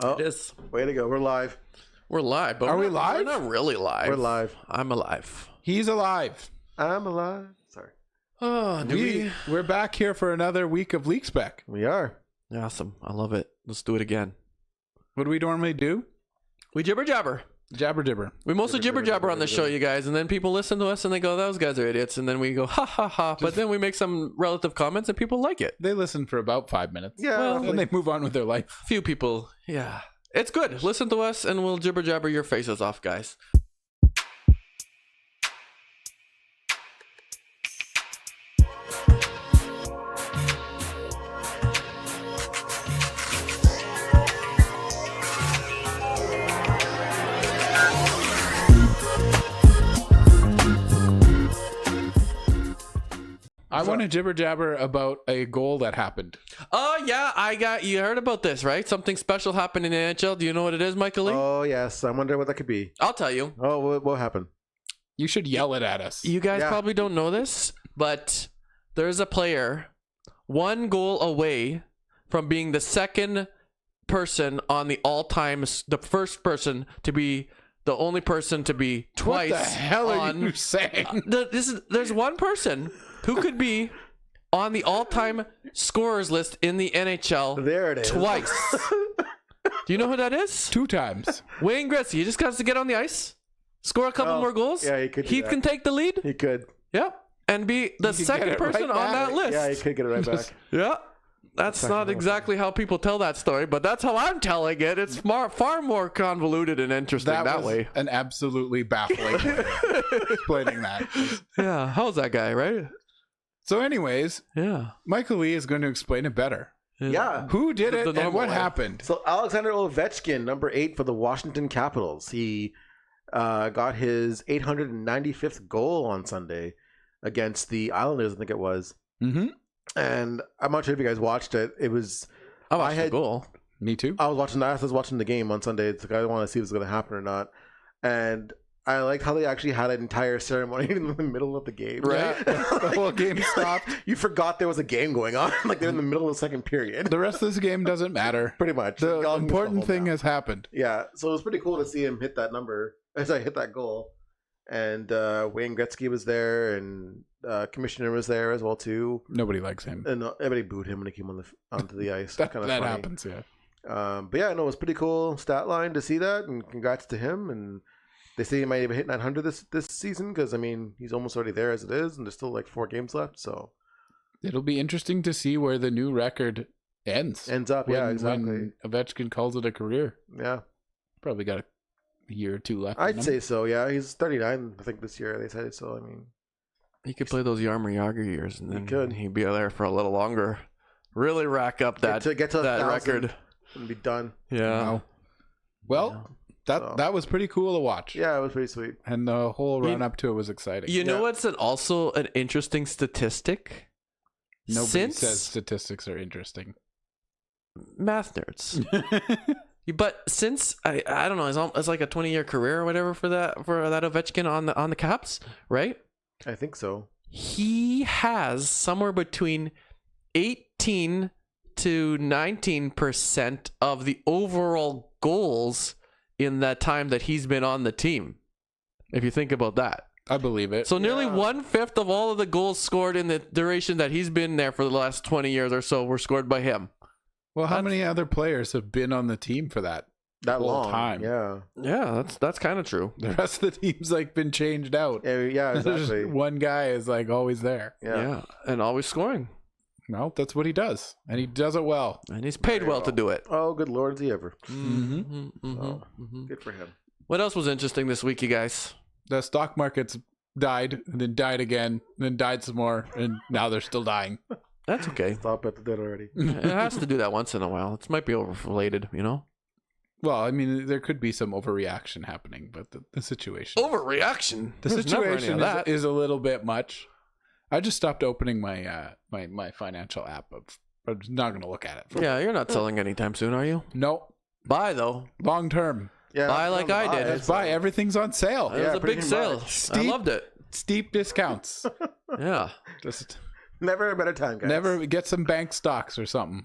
Oh, It is. way to go. We're live. We're live, but Are we we're live? not really live. We're live. I'm alive. He's alive. I'm alive. Sorry. Oh, We're back here for another week of Leak Spec. We are. Awesome. I love it. Let's do it again. What do we normally do? We jibber jabber. Jabber dibber. We mostly jibber jabber on the show, you guys, and then people listen to us and they go, "Those guys are idiots," and then we go, "Ha ha ha!" But then we make some relative comments and people like it. They listen for about 5 minutes. Yeah. Well, And they move on with their life. Few people, yeah. It's good. Listen to us and we'll jibber jabber your faces off, guys. I want to jibber jabber about a goal that happened. Oh, yeah, you heard about this, right? Something special happened in the NHL. Do you know what it is, Michael Lee? Oh, yes. I wonder what that could be. I'll tell you. Oh, what happened? You should yell it at us. You guys Yeah. probably don't know this, but there's a player one goal away from being the second person on the all-time, the first person to be the only person to be twice. What the hell are on, you saying? There's one person who could be on the all-time scorers list in the NHL There it is. twice. Do you know who that is? 2 times. Wayne Gretzky. He just got to get on the ice, score a couple Oh, more goals. yeah, he could do He that. can take the lead. He could. Yeah, and be the could get second it person right on back. that list. Yeah, he could get it right back. Yeah. That's not exactly how people tell that story, but that's how I'm telling it. It's far more convoluted and interesting that was way. an absolutely baffling way of explaining that. Yeah. How's that guy, right? So anyways, Yeah. Michael Lee is going to explain it better. Yeah. Who did The it and normal what way. happened? So Alexander Ovechkin, number 8 for the Washington Capitals. He got his 895th goal on Sunday against the Islanders, I think it was. Mm-hmm. And I'm not sure if you guys watched it. It was I watched I had- the goal. Me too. I was watching the game on Sunday. It's like I want to see if it's going to happen or not. And I liked how they actually had an entire ceremony in the middle of the game. Right? The whole game stopped. You forgot there was a game going on. Like they're in the middle of the second period. The rest of this game doesn't matter. Pretty much. The Y'all missed important whole thing now. has happened. Yeah. So it was pretty cool to see him hit that number. As I hit that goal. And Wayne Gretzky was there, and Commissioner was there as well too. Nobody likes him. And everybody booed him when he came onto the ice. That Kind of happens, yeah. But yeah, no, it was pretty cool stat line to see that, and congrats to him. And they say he might even hit 900 this season because I mean he's almost already there as it is, and there's still like 4 games left. So It'll be interesting to see where the new record ends. ends up, yeah, exactly, When Ovechkin calls it a career. yeah. Probably got a year or 2 left. in I'd him. say so. Yeah, he's 39, I think, this year. They said so. I mean, He could play those Yarmer Yager years, and He then could. he'd be there for a little longer. Really rack up that get to that 1,000 record. and be done. Yeah. Wow. Well, So- that was pretty cool to watch. Yeah, it was pretty sweet. And the whole You- run up to it was exciting. You know Yeah. what's also an interesting statistic? Nobody Since says statistics are interesting. math nerds. But since I don't know, it's like a 20-year career or whatever for that Ovechkin on the Caps, right? I think so. He has somewhere between 18 to 19% of the overall goals in that time that he's been on the team. If you think about that. I believe it. So nearly Yeah. 1/5 of all of the goals scored in the duration that he's been there for the last 20 years or so were scored by him. Well, how many other players have been on the team for that? That Whole long time. Yeah. Yeah, that's kind of true. The rest of the team's like been changed out. Yeah, There's exactly. one guy is like always there. Yeah. And always scoring. Well, that's what he does, and he does it well. And he's paid Very well to well. do it. Oh, good Lord, is he ever? Mm-hmm, So, good for him. What else was interesting this week, you guys? The stock markets died, and then died again, and then died some more, and now they're still dying. That's okay. Stop at the dead already. It has to do that once in a while. It might be overrated, you know? Well, I mean, there could be some overreaction happening, but the situation, Overreaction. the There's never any situation of that. is a little bit much. I just stopped opening my my financial app. I'm not going to look at it. Yeah, you're not selling anytime soon, are you? No, Buy, though. long term. Yeah, Buy like I did. Just buy. Everything's on sale. It was a pretty big sale. much. I loved it. Steep discounts. Yeah. Just Never a better time, guys. never get some bank stocks or something.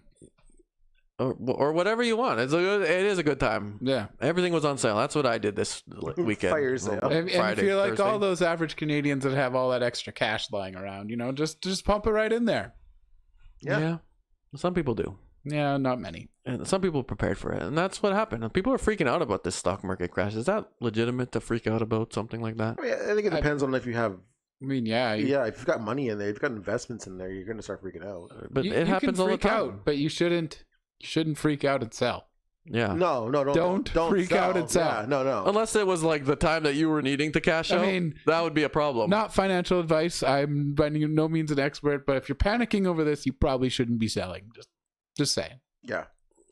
or whatever you want. It is a good time. Yeah. Everything was on sale. That's what I did this weekend. Fire sale. And Friday, if you're like Thursday. all those average Canadians that have all that extra cash lying around, just pump it right in there. Yeah. Some people do. Yeah, not many. And some people prepared for it. And that's what happened. People are freaking out about this stock market crash. Is that legitimate to freak out about something like that? I mean, I think it depends on if you have. I mean, yeah. If you've got money in there, if you've got investments in there, you're going to start freaking out. But you it happens can all the freak time. out, but you shouldn't freak out and sell. Yeah. No, don't freak out and sell. Yeah, no. Unless it was like the time that you were needing to cash out, that would be a problem. Not financial advice. I'm by no means an expert, but if you're panicking over this, you probably shouldn't be selling. Just saying. Yeah.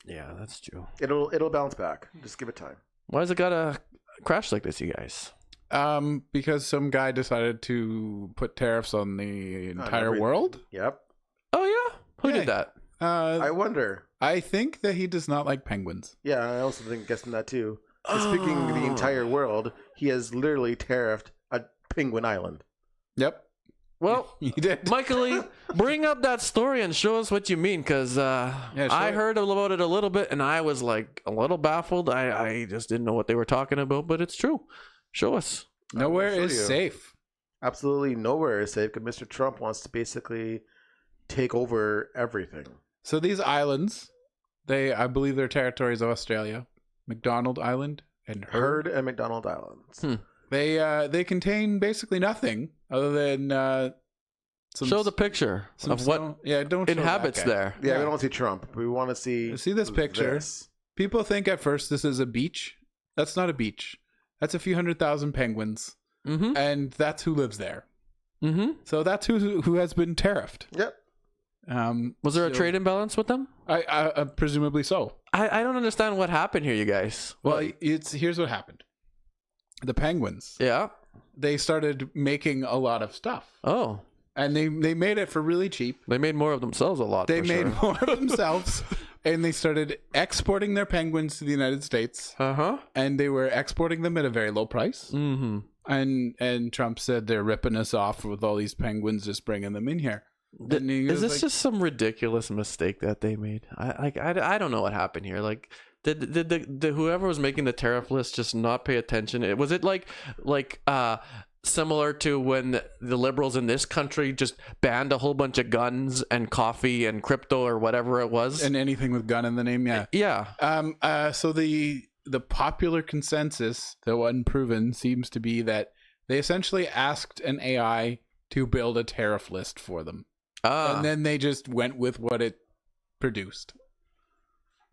Yeah, that's true. It'll bounce back. Just give it time. Why has it got to crash like this, you guys? Because some guy decided to put tariffs on the entire everything. world. Yep. Oh, yeah? Who did that? I wonder. I think that he does not like penguins. Yeah, I also think guessing that too. Speaking of the entire world, he has literally tariffed a penguin island. Yep. Well, He did. Michael, bring up that story and show us what you mean, because I heard about it a little bit, and I was like a little baffled. I just didn't know what they were talking about, but it's true. Show us. Nowhere show is you. safe. Absolutely nowhere is safe because Mr. Trump wants to basically take over everything. So these islands, I believe they're territories of Australia. McDonald Island and Heard and McDonald Islands. They contain basically nothing other than Show the picture of what don't show inhabits that guy. there. Yeah, we don't want to see Trump. We want to see this picture. this. People think at first this is a beach. That's not a beach. That's a few 100,000 penguins, and that's who lives there. So that's who has been tariffed. Yep. Was there a trade imbalance with them? I presumably so. I don't understand what happened here, you guys. Well, here's what happened. The penguins, Yeah. they started making a lot of stuff. Oh. And they made it for really cheap. They made more of themselves a lot. They for made sure. more of themselves, and they started exporting their penguins to the United States. And they were exporting them at a very low price. And Trump said they're ripping us off with all these penguins, just bringing them in here. Is this just some ridiculous mistake that they made? I don't know what happened here. Like, did the whoever was making the tariff list just not pay attention? Was it like similar to when the liberals in this country just banned a whole bunch of guns and coffee and crypto or whatever it was? And anything with gun in the name, yeah. Yeah. So the popular consensus, though unproven, seems to be that they essentially asked an AI to build a tariff list for them. And then they just went with what it produced.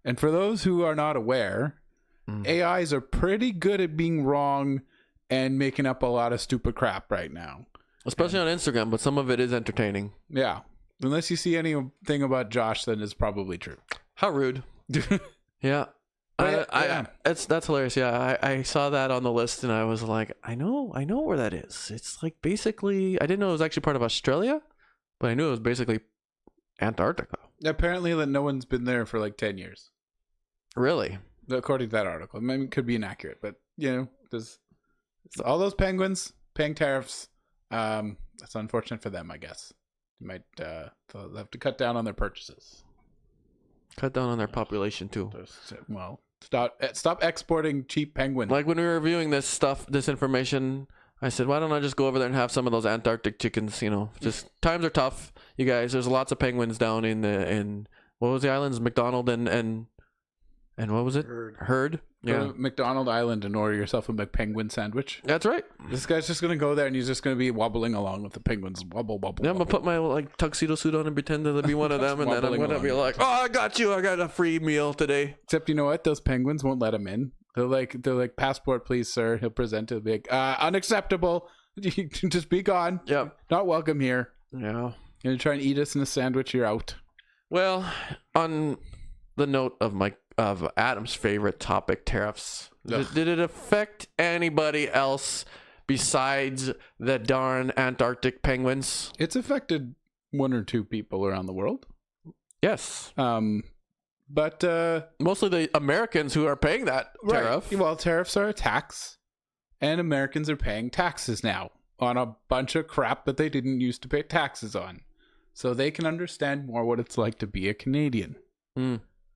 And for those who are not aware, AIs are pretty good at being wrong and making up a lot of stupid crap right now. Especially on Instagram, but some of it is entertaining. Yeah. Unless you see anything about Josh, then it's probably true. How rude. Yeah. That's hilarious. Yeah, I saw that on the list and I was like, I know where that is. It's like basically, I didn't know it was actually part of Australia, but I knew it was basically Antarctica. Apparently that no one's been there for like 10 years. Really? According to that article. I mean, it could be inaccurate, but there's all those penguins paying tariffs. That's unfortunate for them, I guess. They might they'll have to cut down on their purchases. Cut down on their population too. Well, stop exporting cheap penguins. Like when we were reviewing this information, I said, why don't I just go over there and have some of those Antarctic chickens? Just times are tough, you guys. There's lots of penguins down in what was the islands? McDonald and what was it? Heard. Go to McDonald Island and order yourself a McPenguin sandwich. That's right. This guy's just gonna go there and he's just gonna be wobbling along with the penguins. Wobble, wobble. Yeah, I'm gonna put my tuxedo suit on and pretend to be one of them, and then I'm gonna be like, "Oh, I got you! I got a free meal today." Except you know what? Those penguins won't let him in. They're like, passport, please, sir. He'll present it. Big, unacceptable. You can just be gone. Yeah, not welcome here. Yeah, you're gonna try and eat us in a sandwich. You're out. Well, on the note of Adam's favorite topic, tariffs. Did it affect anybody else besides the darn Antarctic penguins? It's affected one or two people around the world. Yes. But mostly the Americans who are paying that tariff. Right. Well, tariffs are a tax, and Americans are paying taxes now on a bunch of crap that they didn't used to pay taxes on. So they can understand more what it's like to be a Canadian.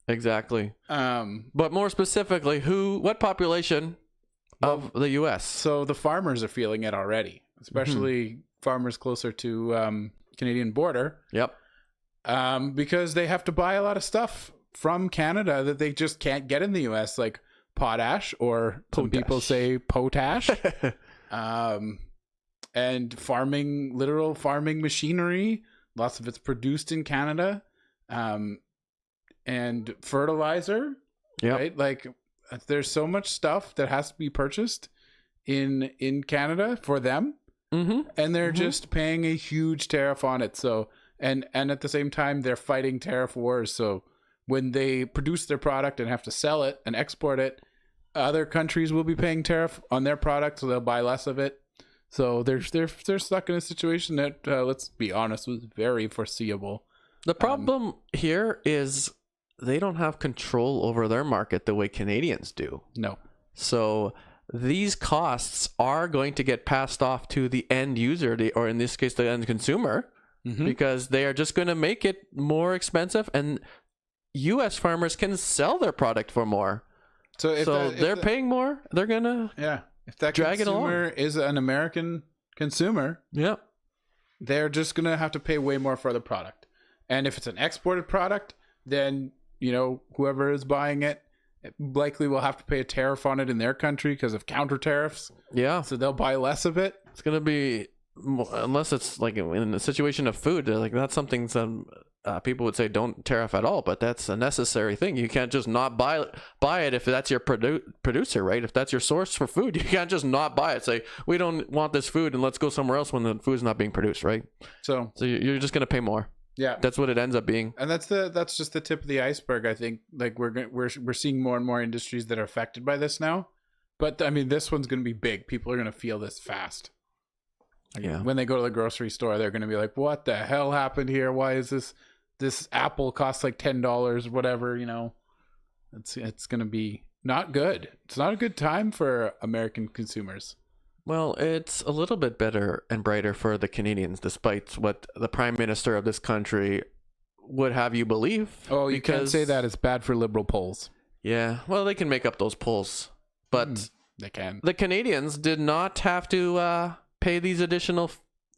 Exactly. But more specifically, what population of the U.S.? So the farmers are feeling it already, especially farmers closer to Canadian border. Yep. Because they have to buy a lot of stuff from Canada that they just can't get in the U.S., like potash, or some people say potash. And literal farming machinery. Lots of it's produced in Canada. And fertilizer. Yeah. Right? Like there's so much stuff that has to be purchased in Canada for them. And they're just paying a huge tariff on it. So and at the same time they're fighting tariff wars. So when they produce their product and have to sell it and export it, other countries will be paying tariff on their product, so they'll buy less of it. So they're stuck in a situation that, let's be honest, was very foreseeable. The problem here is they don't have control over their market the way Canadians do. No. So these costs are going to get passed off to the end user, or in this case, the end consumer, because they are just going to make it more expensive, and U.S. farmers can sell their product for more. So if they're paying more, they're going to if that drag consumer is an American consumer, they're just going to have to pay way more for the product. And if it's an exported product, then, whoever is buying it likely will have to pay a tariff on it in their country because of counter tariffs. Yeah. So they'll buy less of it. It's going to be, unless it's like in a situation of food, like that's something some people would say don't tariff at all, but that's a necessary thing. You can't just not buy it if that's your producer, right? If that's your source for food, you can't just not buy it. Say, we don't want this food and let's go somewhere else when the food's not being produced, right? So you're just going to pay more. Yeah, that's what it ends up being. And that's just the tip of the iceberg. I think like we're seeing more and more industries that are affected by this now. But I mean, this one's going to be big. People are going to feel this fast. Like, when they go to the grocery store, they're going to be like, "What the hell happened here? Why is this apple costs like $10, whatever?" It's going to be not good. It's not a good time for American consumers. Well, it's a little bit better and brighter for the Canadians, despite what the Prime Minister of this country would have you believe. Oh, you can't say that. It's bad for Liberal polls. Yeah, well, they can make up those polls, but they can. The Canadians did not have to pay these additional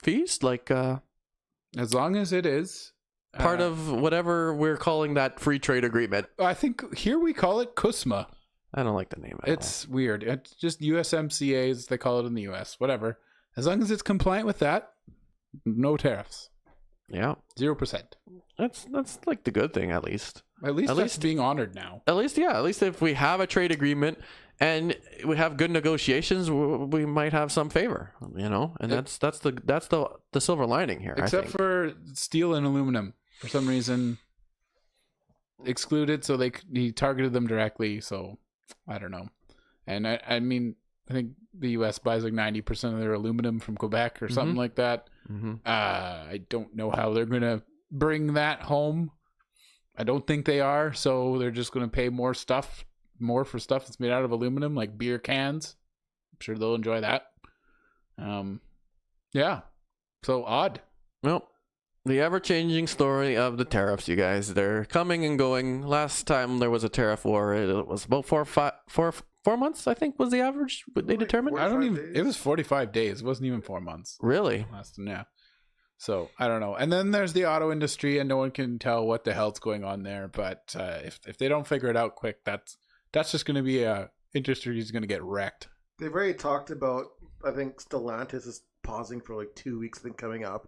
fees, like as long as it is part of whatever we're calling that free trade agreement. I think here we call it CUSMA. I don't like the name. It's weird. It's just USMCA, as they call it in the US. Whatever. As long as it's compliant with that, no tariffs. Yeah. 0%. That's like the good thing, at least. At least that's being honored now. At least if we have a trade agreement and we have good negotiations, we might have some favor, and that's the silver lining here. Except for steel and aluminum, for some reason excluded. So he targeted them directly. So I don't know. And I mean, I think the U.S. buys like 90% of their aluminum from Quebec or something like that. I don't know how they're going to bring that home. I don't think they are. So they're just going to pay more for stuff that's made out of aluminum, like beer cans. I'm sure they'll enjoy that. Yeah. So odd. Well, the ever-changing story of the tariffs, you guys. They're coming and going. Last time there was a tariff war, it was about 4 months, I think, was the average they determined. I don't even. It was 45 days. It wasn't even 4 months. Really? Yeah. So I don't know. And then there's the auto industry, and no one can tell what the hell's going on there. But if they don't figure it out quick, that's just going to be industry is going to get wrecked. They've already talked about. I think Stellantis is pausing for like 2 weeks. I think coming up.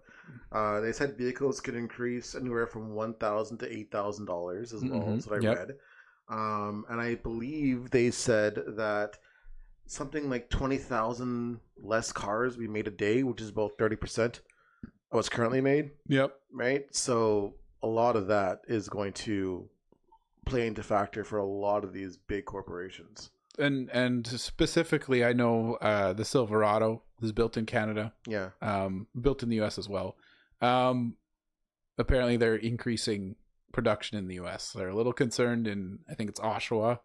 They said vehicles could increase anywhere from $1,000 to $8,000 as well. That's what I read. And I believe they said that something like 20,000 less cars we made a day, which is about 30% of what's currently made. Yep. Right. So a lot of that is going to play into factor for a lot of these big corporations. And specifically, I know the Silverado is built in Canada. Yeah. Built in the U.S. as well. Apparently, they're increasing production in the U.S. They're a little concerned in, I think it's Oshawa.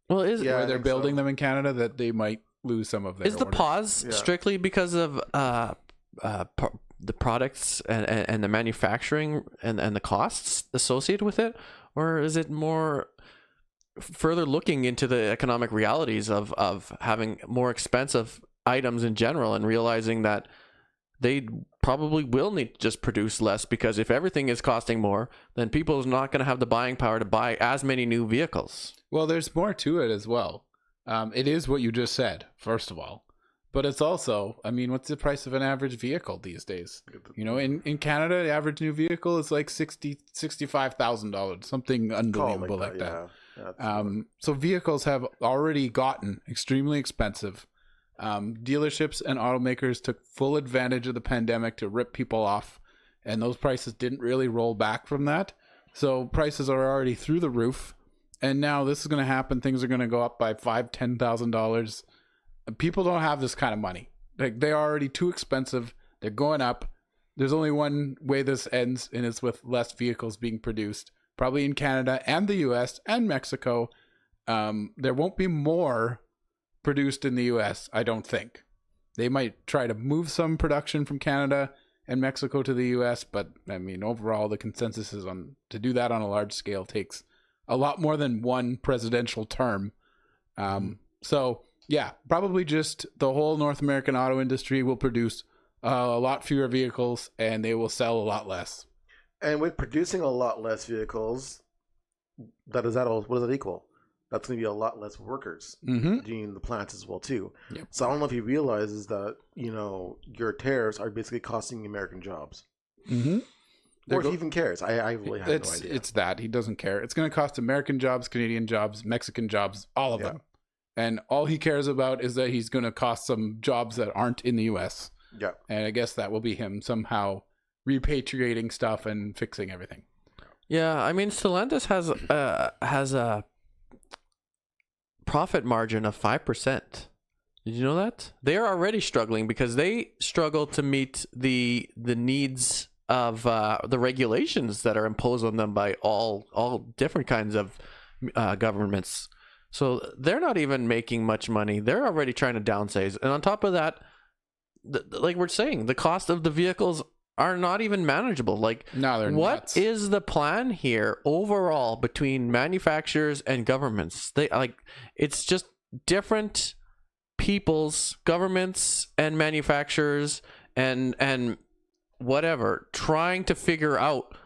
Well, where they're building them in Canada, that they might lose some of their orders. The pause strictly because of the products and the manufacturing and the costs associated with it? Or is it more further looking into the economic realities of having more expensive items in general and realizing that they probably will need to just produce less, because if everything is costing more, then people are not going to have the buying power to buy as many new vehicles. Well, there's more to it as well. It is what you just said, first of all. But it's also, I mean, what's the price of an average vehicle these days? You know, in Canada, the average new vehicle is like $65,000, something unbelievable like that. Yeah. So vehicles have already gotten extremely expensive. Dealerships and automakers took full advantage of the pandemic to rip people off, and those prices didn't really roll back from that. So prices are already through the roof, and now this is going to happen. Things are going to go up by $5,000, $10,000. People don't have this kind of money. Like, they're already too expensive. They're going up. There's only one way this ends, and it's with less vehicles being produced, probably in Canada and the US and Mexico. There won't be more produced in the US, I don't think. They might try to move some production from Canada and Mexico to the US, but I mean, overall, the consensus is on to do that on a large scale takes a lot more than one presidential term. So yeah, probably just the whole North American auto industry will produce a lot fewer vehicles, and they will sell a lot less. And with producing a lot less vehicles, what does that equal? That's going to be a lot less workers doing the plants as well too. Yep. So I don't know if he realizes that, you know, your tariffs are basically costing American jobs. Or if he even cares. I really have no idea. It's that he doesn't care. It's going to cost American jobs, Canadian jobs, Mexican jobs, all of them. And all he cares about is that he's going to cost some jobs that aren't in the U.S. Yeah. And I guess that will be him somehow repatriating stuff and fixing everything. Yeah, I mean, Stellantis has a profit margin of 5%. Did you know that? They are already struggling because they struggle to meet the needs of the regulations that are imposed on them by all different kinds of governments. So they're not even making much money. They're already trying to downsize. And on top of that, like we're saying, the cost of the vehicles are not even manageable. Like, no, they're what nuts. is the plan here overall between manufacturers and governments? It's just different people's, governments and manufacturers and whatever, trying to figure out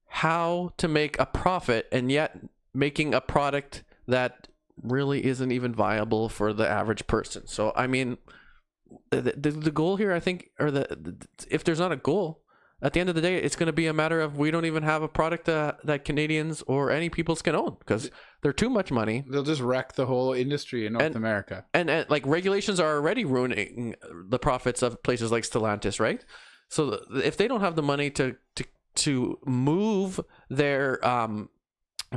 how to make a profit and yet making a product that really isn't even viable for the average person. So, I mean, the goal here, I think, or if there's not a goal, at the end of the day, it's going to be a matter of we don't even have a product that Canadians or any peoples can own because they're too much money. They'll just wreck the whole industry in North America. And like regulations are already ruining the profits of places like Stellantis, right? So if they don't have the money to move their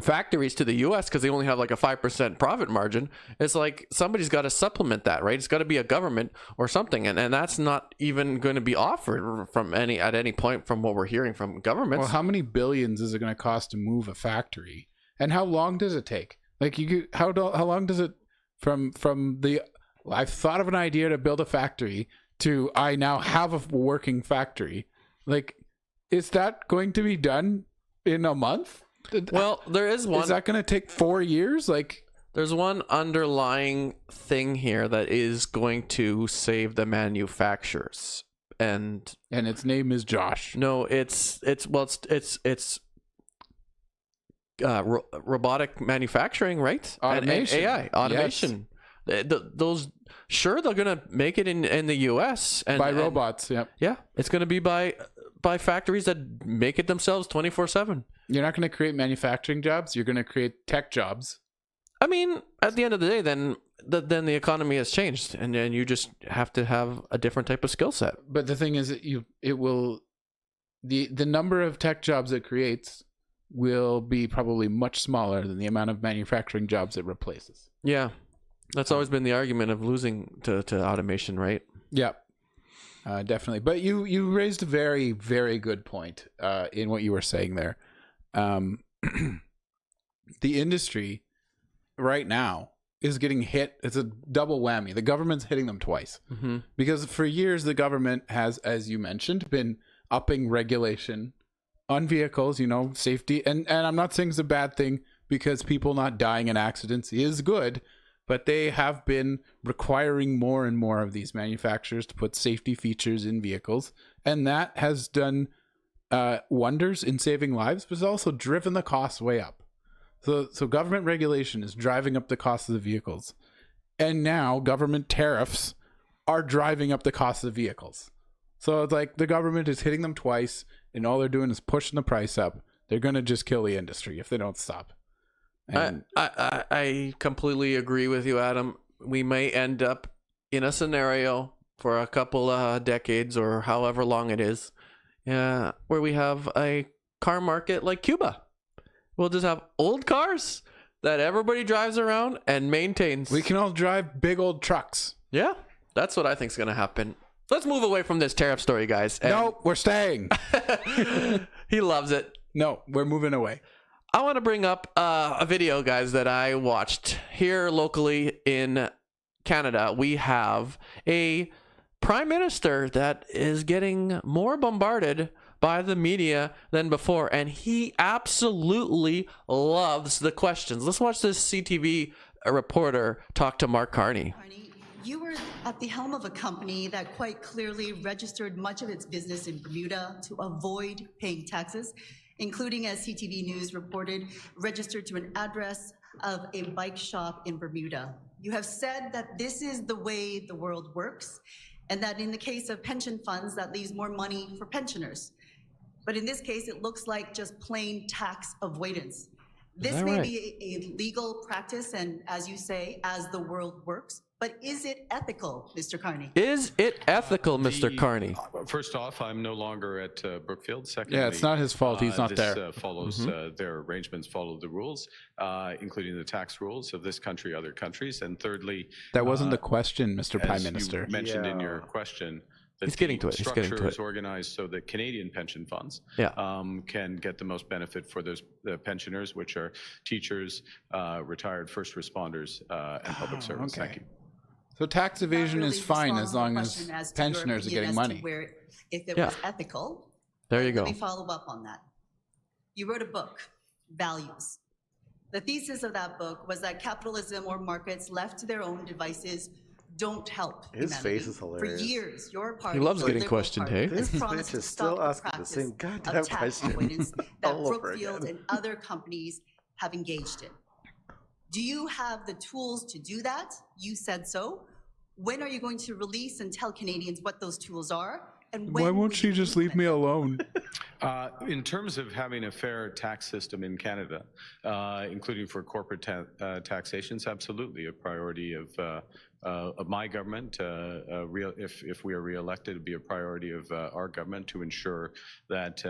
factories to the US because they only have like a 5% profit margin, it's like somebody's got to supplement that, right? It's got to be a government or something, and that's not even going to be offered at any point from what we're hearing from governments. Well, how many billions is it going to cost to move a factory, and how long does it take? Like, how long does it from the I've thought of an idea to build a factory to I now have a working factory? Like, is that going to be done in a month? Well, there is one. Is that going to take 4 years? Like, there's one underlying thing here that is going to save the manufacturers, and its name is Josh. No, it's robotic manufacturing, right? Automation, and AI automation. Yes. Those sure they're going to make it in the U.S. and by robots. Yep. Yeah, it's going to be by factories that make it themselves 24/7. You're not going to create manufacturing jobs. You're going to create tech jobs. I mean, at the end of the day, then the economy has changed, and you just have to have a different type of skill set. But the thing is, the number of tech jobs it creates will be probably much smaller than the amount of manufacturing jobs it replaces. Yeah, that's always been the argument of losing to automation, right? Yeah. Definitely. But you raised a very, very good point in what you were saying there. The industry right now is getting hit. It's a double whammy. The government's hitting them twice. Because for years, the government has, as you mentioned, been upping regulation on vehicles, safety. And I'm not saying it's a bad thing. because people not dying in accidents is good, but they have been requiring more and more of these manufacturers to put safety features in vehicles, and that has done wonders in saving lives, but it's also driven the costs way up. So government regulation is driving up the cost of the vehicles, and now government tariffs are driving up the cost of the vehicles. So it's like the government is hitting them twice, and all they're doing is pushing the price up. They're going to just kill the industry if they don't stop. And I completely agree with you, Adam. We may end up in a scenario for a couple of decades or however long it is, where we have a car market like Cuba. We'll just have old cars that everybody drives around and maintains. We can all drive big old trucks. Yeah, that's what I think is going to happen. Let's move away from this tariff story, guys. No, we're staying. He loves it. No, we're moving away. I want to bring up a video, guys, that I watched here locally in Canada. We have a prime minister that is getting more bombarded by the media than before, and he absolutely loves the questions. Let's watch this CTV reporter talk to Mark Carney. You were at the helm of a company that quite clearly registered much of its business in Bermuda to avoid paying taxes, including, as CTV News reported, registered to an address of a bike shop in Bermuda. You have said that this is the way the world works, and that in the case of pension funds, that leaves more money for pensioners. But in this case, it looks like just plain tax avoidance. This may be a legal practice, and as you say, as the world works, but is it ethical, Mr. Carney? Is it ethical, Mr. Carney? First off, I'm no longer at Brookfield. Secondly, Yeah, it's not his fault. He's not there. This follows their arrangements follow the rules, including the tax rules of this country, other countries. And thirdly, That wasn't the question, Mr. Prime Minister. You mentioned in your question, that He's getting to it. He's getting to structure it. is organized so that Canadian pension funds Yeah. can get the most benefit for those pensioners, which are teachers, retired first responders, and public servants. okay. Thank you. So tax evasion Not is really fine respond as to the long as question as to your pensioners are opinion getting as to money. where, if it Yeah. was ethical. There you go. Let me follow up on that. You wrote a book, Values. The thesis of that book was that capitalism or markets left to their own devices don't help His humanity. face is hilarious. For years, your party, He loves the getting Liberal questioned, Party, hey? has This promised bitch to is stop still the asking the practice same goddamn of tax question avoidance that all over Brookfield again. and other companies have engaged in. Do you have the tools to do that? You said so. When are you going to release and tell Canadians what those tools are? And when Why will won't she you just leave me implement alone? In terms of having a fair tax system in Canada, including for corporate taxations, absolutely a priority of my government. If we are re-elected, it'd be a priority of our government to ensure that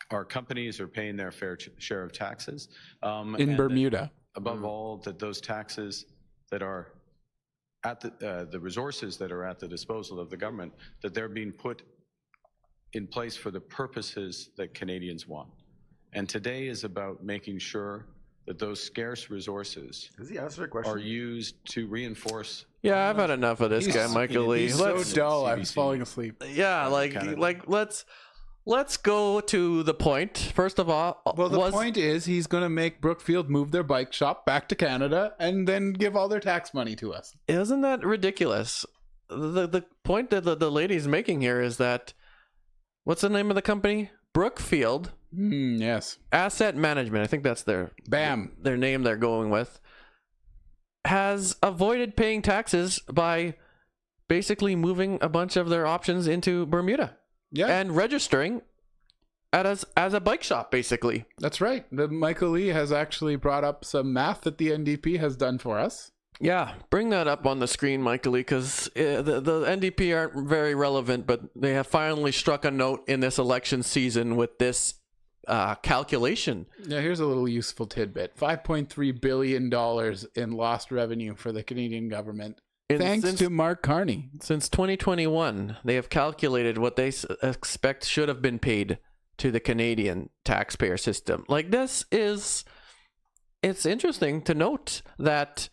our companies are paying their fair share of taxes. In Bermuda. Above all, that those taxes that are at the resources that are at the disposal of the government, that they're being put in place for the purposes that Canadians want. And today is about making sure that those scarce resources Does he answer a question? are used to reinforce. Yeah, I've had enough of this guy, Michael Lee. He's so Let's, dull, I was CBC. falling asleep. yeah, let's go to the point. First of all, Well, the point is he's going to make Brookfield move their bike shop back to Canada and then give all their tax money to us. Isn't that ridiculous? The point that the lady's making here is that, what's the name of the company? Brookfield Yes. Asset Management. I think that's their name they're going with. Has avoided paying taxes by basically moving a bunch of their options into Bermuda. Yeah. And registering as a bike shop, basically. That's right. The Michael Lee has actually brought up some math that the NDP has done for us. Yeah, bring that up on the screen, Michael Lee, because the NDP aren't very relevant, but they have finally struck a note in this election season with this calculation. Yeah, here's a little useful tidbit. $5.3 billion in lost revenue for the Canadian government. Thanks to Mark Carney. Since 2021, they have calculated what they expect should have been paid to the Canadian taxpayer system. Like, it's interesting to note that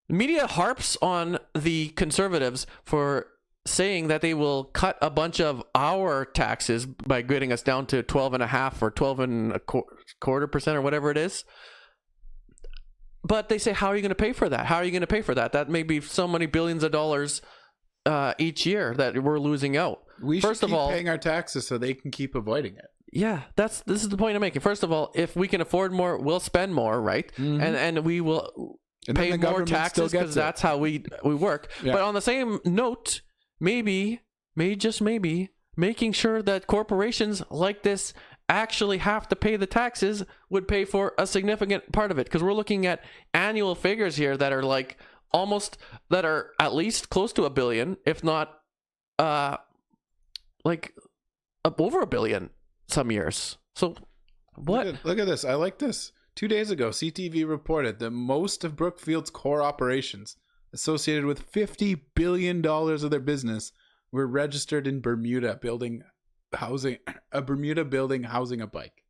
media harps on the Conservatives for saying that they will cut a bunch of our taxes by getting us down to 12.5 or 12.25% or whatever it is. But they say, how are you going to pay for that? How are you going to pay for that? That may be so many billions of dollars each year that we're losing out. We should keep paying our taxes so they can keep avoiding it. Yeah, this is the point I'm making. First of all, if we can afford more, we'll spend more, right? Mm-hmm. And we will pay more taxes because that's how we work. Yeah. But on the same note, maybe making sure that corporations like this actually have to pay the taxes would pay for a significant part of it, because we're looking at annual figures here that are like that are at least close to $1 billion, if not like over $1 billion some years. So what? Look at this. I like this. 2 days ago, CTV reported that most of Brookfield's core operations associated with $50 billion of their business were registered in Bermuda, building housing a bike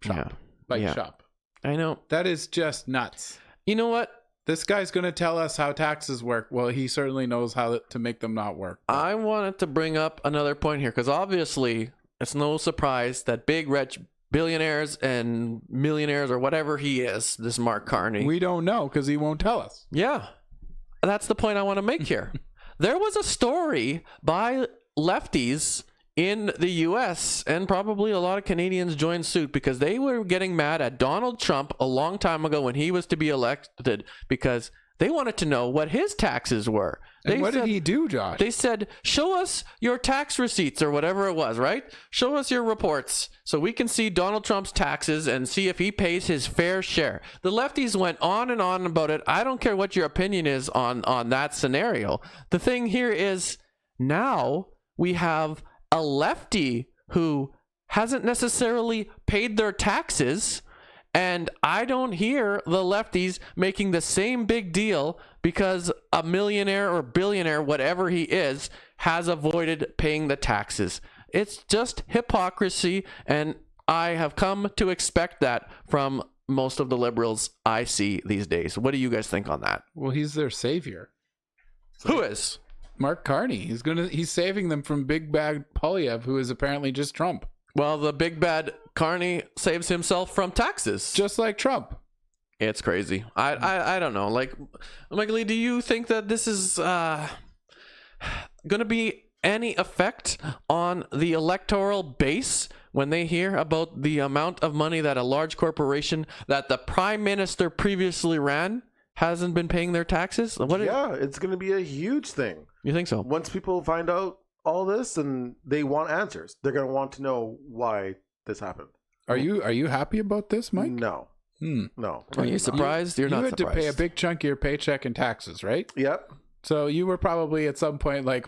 shop. Shop. I know. That is just nuts. You know what? This guy's going to tell us how taxes work. Well, he certainly knows how to make them not work. I wanted to bring up another point here, because obviously it's no surprise that big rich billionaires and millionaires, or whatever he is, this Mark Carney. We don't know because he won't tell us. Yeah. That's the point I want to make here. There was a story by lefties in the US, and probably a lot of Canadians joined suit because they were getting mad at Donald Trump a long time ago when he was to be elected, because they wanted to know what his taxes were. And what did he do, Josh? They said, show us your tax receipts or whatever it was, right? Show us your reports so we can see Donald Trump's taxes and see if he pays his fair share. The lefties went on and on about it. I don't care what your opinion is on that scenario. The thing here is, now we have a lefty who hasn't necessarily paid their taxes, and I don't hear the lefties making the same big deal because a millionaire or billionaire, whatever he is, has avoided paying the taxes. It's just hypocrisy, and I have come to expect that from most of the liberals I see these days. What do you guys think on that? Well, he's their savior. Who is? Mark Carney. He's saving them from Big Bad Polyev, who is apparently just Trump. Well, the Big Bad Carney saves himself from taxes, just like Trump. It's crazy. I don't know. Like, Michael Lee, do you think that this is going to be any effect on the electoral base when they hear about the amount of money that a large corporation that the Prime Minister previously ran hasn't been paying their taxes? It's going to be a huge thing. You think so? Once people find out all this and they want answers, they're going to want to know why this happened. Are you happy about this, Mike? No. No. Are you surprised? You're not surprised. You had to pay a big chunk of your paycheck in taxes, right? Yep. So you were probably at some point like,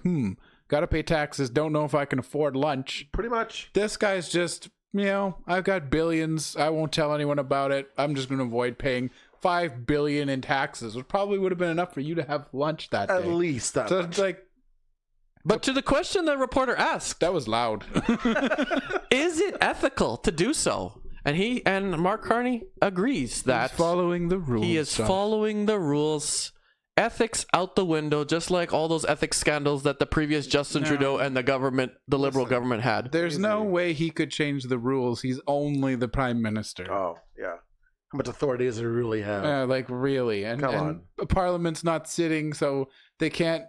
got to pay taxes. Don't know if I can afford lunch. Pretty much. This guy's just, I've got billions. I won't tell anyone about it. I'm just going to avoid paying $5 billion in taxes, which probably would have been enough for you to have lunch that day. At least that so much. It's like, but to the question the reporter asked, that was loud. Is it ethical to do so? And Mark Carney agrees that he's following the rules. He is following the rules. Ethics out the window, just like all those ethics scandals that the previous Justin Trudeau and the liberal government had. There's no way he could change the rules. He's only the Prime Minister. Oh, yeah. How much authority does he really have? Like, really? And Parliament's not sitting, so they can't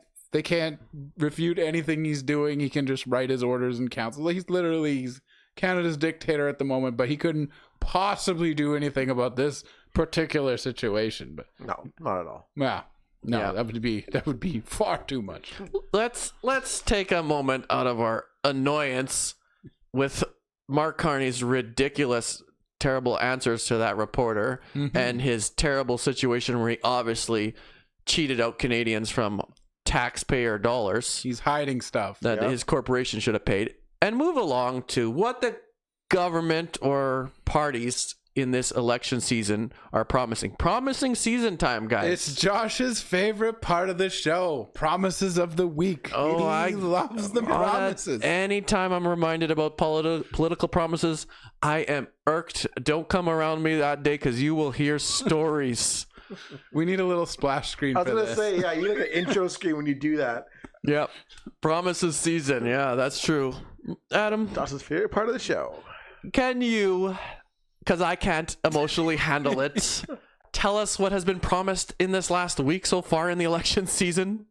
refute anything he's doing. He can just write his orders in council. He's Canada's dictator at the moment, but he couldn't possibly do anything about this particular situation. But no, not at all. Yeah. No, that would be far too much. Let's take a moment out of our annoyance with Mark Carney's ridiculous, terrible answers to that reporter and his terrible situation where he obviously cheated out Canadians from taxpayer dollars. He's hiding stuff that his corporation should have paid, and move along to what the government or parties in this election season are promising season time, guys. It's Josh's favorite part of the show, promises of the week. He loves the promises. Anytime I'm reminded about political promises, I am irked. Don't come around me that day, because you will hear stories We need a little splash screen for this. I was going to say, yeah, you need like an intro screen when you do that. Yep. Promises season. Yeah, that's true. Adam. Josh's favorite part of the show. Can you, because I can't emotionally handle it, tell us what has been promised in this last week so far in the election season?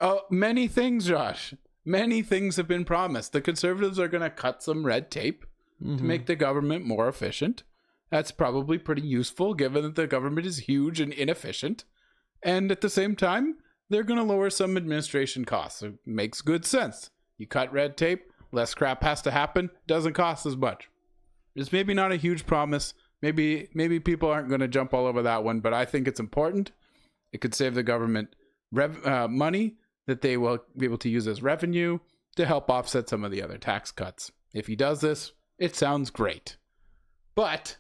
Oh, many things, Josh. Many things have been promised. The Conservatives are going to cut some red tape to make the government more efficient. That's probably pretty useful given that the government is huge and inefficient. And at the same time, they're going to lower some administration costs. It makes good sense. You cut red tape, less crap has to happen, doesn't cost as much. It's maybe not a huge promise. Maybe people aren't going to jump all over that one, but I think it's important. It could save the government money that they will be able to use as revenue to help offset some of the other tax cuts. If he does this, it sounds great. But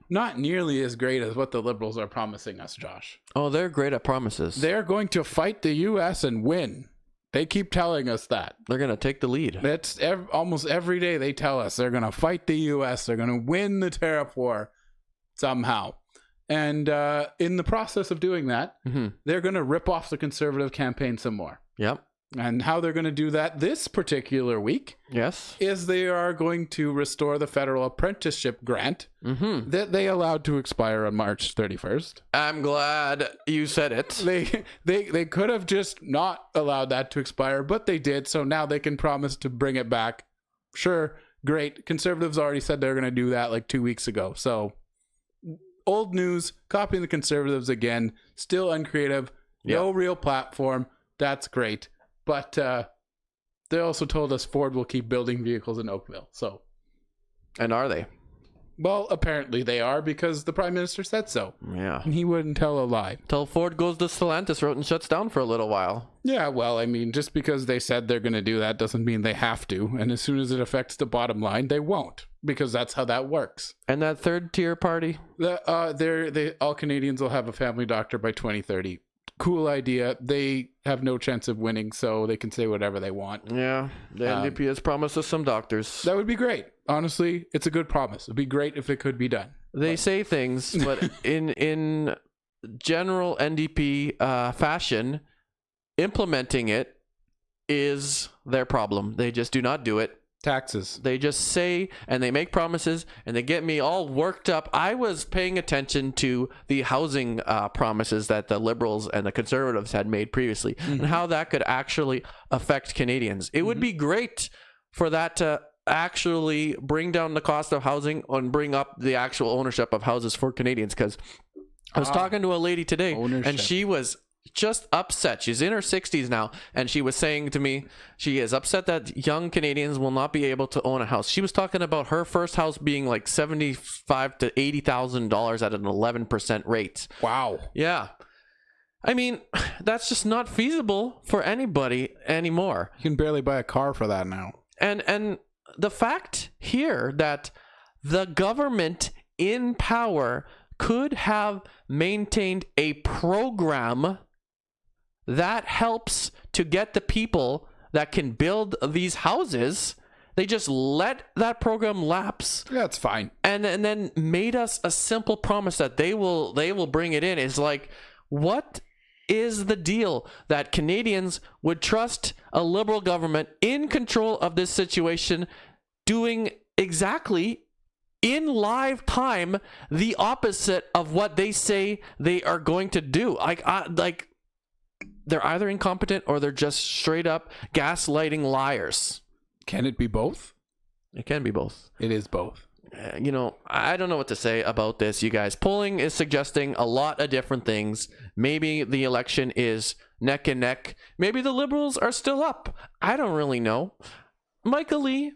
not nearly as great as what the Liberals are promising us, Josh. Oh, they're great at promises. They're going to fight the U.S. and win. They keep telling us that. They're going to take the lead. That's almost every day they tell us they're going to fight the U.S. They're going to win the tariff war somehow. And in the process of doing that, they're going to rip off the Conservative campaign some more. Yep. And how they're going to do that this particular week is they are going to restore the federal apprenticeship grant that they allowed to expire on March 31st. I'm glad you said it. They could have just not allowed that to expire, but they did. So now they can promise to bring it back. Sure, great. Conservatives already said they're going to do that like 2 weeks ago. So old news, copying the Conservatives again, still uncreative, no real platform. That's great. But they also told us Ford will keep building vehicles in Oakville. So, and are they? Well, apparently they are because the Prime Minister said so. Yeah. And he wouldn't tell a lie. Till Ford goes the Stellantis route and shuts down for a little while. Yeah, well, I mean, just because they said they're going to do that doesn't mean they have to. And as soon as it affects the bottom line, they won't. Because that's how that works. And that third tier party? All Canadians will have a family doctor by 2030. Cool idea. They have no chance of winning, so they can say whatever they want. Yeah, the NDP has promised us some doctors. That would be great. Honestly, it's a good promise. It'd be great if it could be done. They say things, but in general NDP fashion, implementing it is their problem. They just do not do it. Taxes. They just say and they make promises and they get me all worked up. I was paying attention to the housing promises that the Liberals and the Conservatives had made previously and how that could actually affect Canadians. It would be great for that to actually bring down the cost of housing and bring up the actual ownership of houses for Canadians, because I was talking to a lady today and she was just upset. She's in her 60s now, and she was saying to me she is upset that young Canadians will not be able to own a house. She was talking about her first house being like $75,000 to $80,000 at an 11% rate. Wow. Yeah. I mean, that's just not feasible for anybody anymore. You can barely buy a car for that now. And the fact here that the government in power could have maintained a program that helps to get the people that can build these houses. They just let that program lapse. Yeah, it's fine. And then made us a simple promise that they will bring it in. It's like, what is the deal that Canadians would trust a Liberal government in control of this situation doing exactly in live time the opposite of what they say they are going to do? Like they're either incompetent or they're just straight up gaslighting liars. Can it be both? It can be both. It is both. I don't know what to say about this, you guys. Polling is suggesting a lot of different things. Maybe the election is neck and neck. Maybe the Liberals are still up. I don't really know. Michael Lee,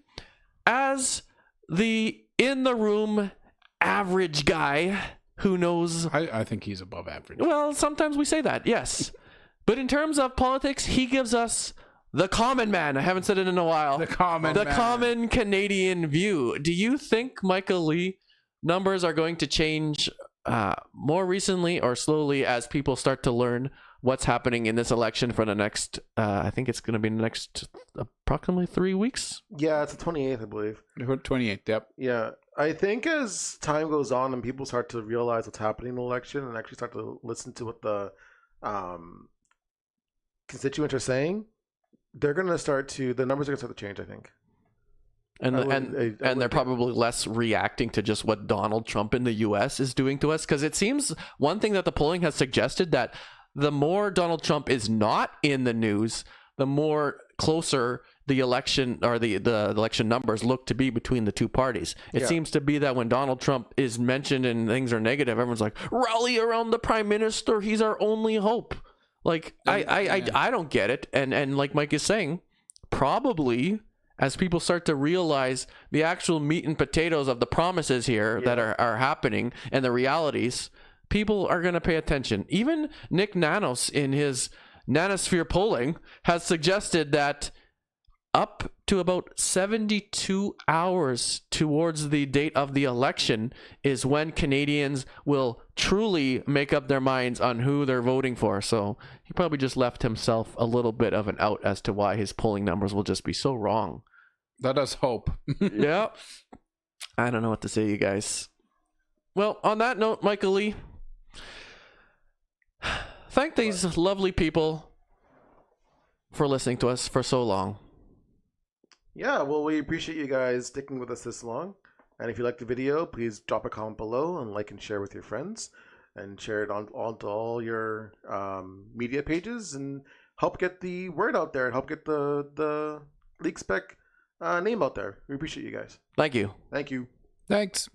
as the in the room average guy who knows. I think he's above average. Well, sometimes we say that, yes. But in terms of politics, he gives us the common man. I haven't said it in a while. The common Canadian view. Do you think, Michael Lee, numbers are going to change more recently or slowly as people start to learn what's happening in this election for the next, I think it's going to be the next approximately 3 weeks? Yeah, it's the 28th, I believe. 28th, yep. Yeah. I think as time goes on and people start to realize what's happening in the election and actually start to listen to what the constituents are saying, the numbers are going to start to change, I think. And they're probably less reacting to just what Donald Trump in the U.S. is doing to us, because it seems one thing that the polling has suggested that the more Donald Trump is not in the news, the more closer the election or the election numbers look to be between the two parties. It seems to be that when Donald Trump is mentioned and things are negative, everyone's like, rally around the prime minister. He's our only hope. Like, I don't get it. And like Mike is saying, probably as people start to realize the actual meat and potatoes of the promises here that are happening and the realities, people are going to pay attention. Even Nick Nanos in his Nanosphere polling has suggested that up to about 72 hours towards the date of the election is when Canadians will truly make up their minds on who they're voting for. So he probably just left himself a little bit of an out as to why his polling numbers will just be so wrong. Let us hope. Yeah. I don't know what to say, you guys. Well, on that note, Michael Lee, thank these lovely people for listening to us for so long. Yeah, well, we appreciate you guys sticking with us this long. And if you liked the video, please drop a comment below and like and share with your friends. And share it onto all your media pages and help get the word out there and help get the League Spec name out there. We appreciate you guys. Thank you. Thank you. Thanks.